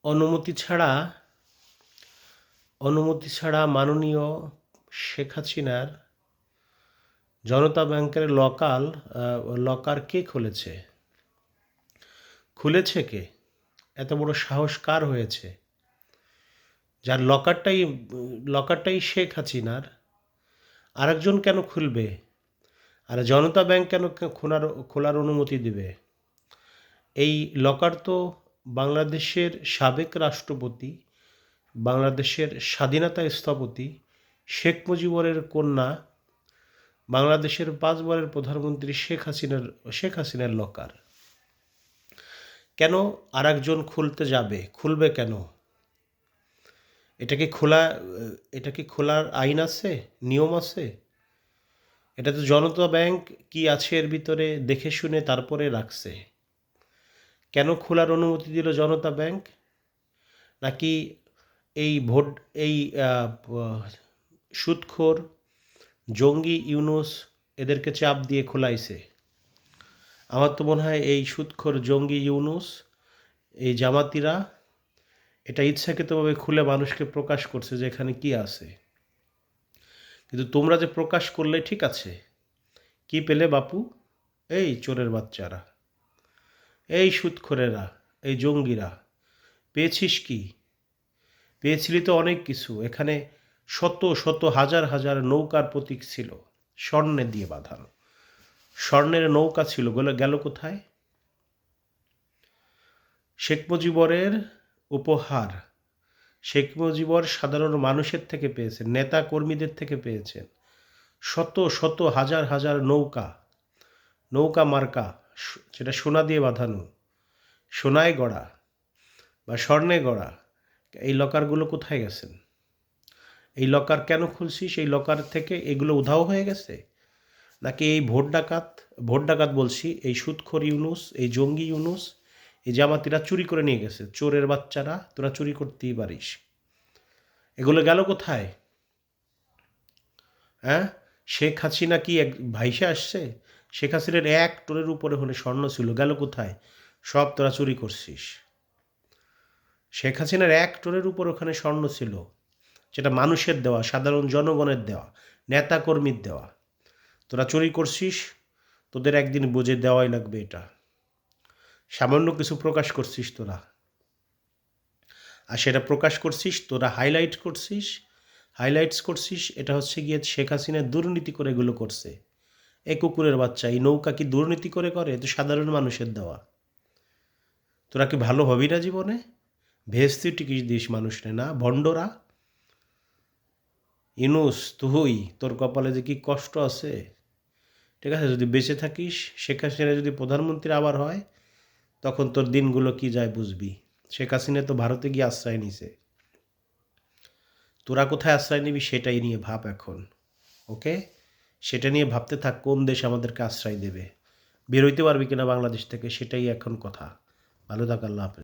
অনুমতি ছাড়া মাননীয় শেখ হাসিনার জনতা ব্যাংকের লকার কে খুলেছে? খুলেছে কে? এত বড় সাহস কার হয়েছে? যার লকারটাই শেখ হাসিনার, আরেকজন কেন খুলবে? আর জনতা ব্যাংক কেন খোলার অনুমতি দিবে? এই লকার তো বাংলাদেশের সাবেক রাষ্ট্রপতি, বাংলাদেশের স্বাধীনতা স্থপতি শেখ মুজিবুরের কন্যা, বাংলাদেশের ৫ বারের প্রধানমন্ত্রী শেখ হাসিনার লকার। কেন আরেকজন খুলতে যাবে? খুলবে কেন? এটা কি খোলার আইন আছে, নিয়ম আছে? এটা তো জনতা ব্যাংক কি আছে এর ভিতরে দেখে শুনে তারপরে রাখছে। কেন খোলার অনুমতি দিল জনতা ব্যাংক? নাকি এই সুদখোর জঙ্গি ইউনূস এদেরকে চাপ দিয়ে খোলাইছে? আমার তো মনে হয় এই সুদখোর জঙ্গি ইউনূস, এই জামাতিরা এটা ইচ্ছাকৃতভাবে খুলে মানুষকে প্রকাশ করছে যে এখানে কি আছে। কিন্তু তোমরা যে প্রকাশ করলে ঠিক আছে, কি পেলে বাপু? এই চোরের বাচ্চারা, এই সুদখোরেরা, এই জঙ্গিরা, পেয়েছিস কি? পেয়েছিলি তো অনেক কিছু। এখানে শত শত হাজার হাজার নৌকার প্রতীক ছিল, স্বর্ণে দিয়ে বাঁধানো। স্বর্ণের নৌকা ছিল, গেল কোথায়? শেখ মুজিবরের উপহার, শেখ মুজিবর সাধারণ মানুষের থেকে পেয়েছেন, নেতা কর্মীদের থেকে পেয়েছেন। শত শত হাজার হাজার নৌকা মার্কা, যেটা সোনা দিয়ে বাঁধানো, সোনায় গড়া বা স্বর্ণে গড়া। এই লকারগুলো কোথায় গেছেন? এই লকার কেন খুলছিস? এই লকার থেকে এগুলো উধাও হয়ে গেছে? নাকি এই ভোট ডাকাত বলছি, এই সুদখোর ইউনূস, এই জঙ্গি ইউনূস, এই জামাতিরা চুরি করে নিয়ে গেছে? চোরের বাচ্চারা, তোরা চুরি করতেই পারিস। এগুলো গেল কোথায়? হ্যাঁ, শেখ হাসিনা কি এক ভাইসে আসছে? শেখ হাসিনার ১ টনের উপরে হলে স্বর্ণ ছিল, গেল কোথায়? সব তোরা চুরি করছিস। শেখ হাসিনার ১ টনের উপর ওখানে স্বর্ণ ছিল, যেটা মানুষের দেওয়া, সাধারণ জনগণের দেওয়া, নেতা কর্মীর দেওয়া। তোরা চুরি করছিস, তোদের একদিন বুঝে দেওয়াই লাগবে এটা। সামান্য কিছু প্রকাশ করছিস তোরা, আর সেটা প্রকাশ করছিস তোরা, হাইলাইটস করছিস। এটা হচ্ছে গিয়ে শেখ হাসিনা দুর্নীতি করে এগুলো করছে। এই কুকুরের বাচ্চা, এই নৌকা কি দুর্নীতি করে? তো সাধারণ মানুষের দেওয়া। তোরা কি ভালো হবি না জীবনে? ভেস্তি টিকিস দিস মানুষরে না, ভণ্ডরা। ইনুস, তুই, তোর কপালে যে কি কষ্ট আছে। ঠিক আছে, যদি বেঁচে থাকিস, শেখ হাসিনা যদি প্রধানমন্ত্রী আবার হয়, তখন তোর দিনগুলো কি যায় বুঝবি। শেখ হাসিনা তো ভারতে গিয়ে আশ্রয় নিছে, তোরা কোথায় আশ্রয় নিবি সেটাই নিয়ে ভাব এখন। ওকে, সেটা নিয়ে ভাবতে থাক, কোন দেশ আমাদেরকে আশ্রয় দেবে। বেরোইতে পারবি কিনা বাংলাদেশ থেকে, সেটাই এখন কথা। ভালো থাক, আল্লাহ হাফেজ।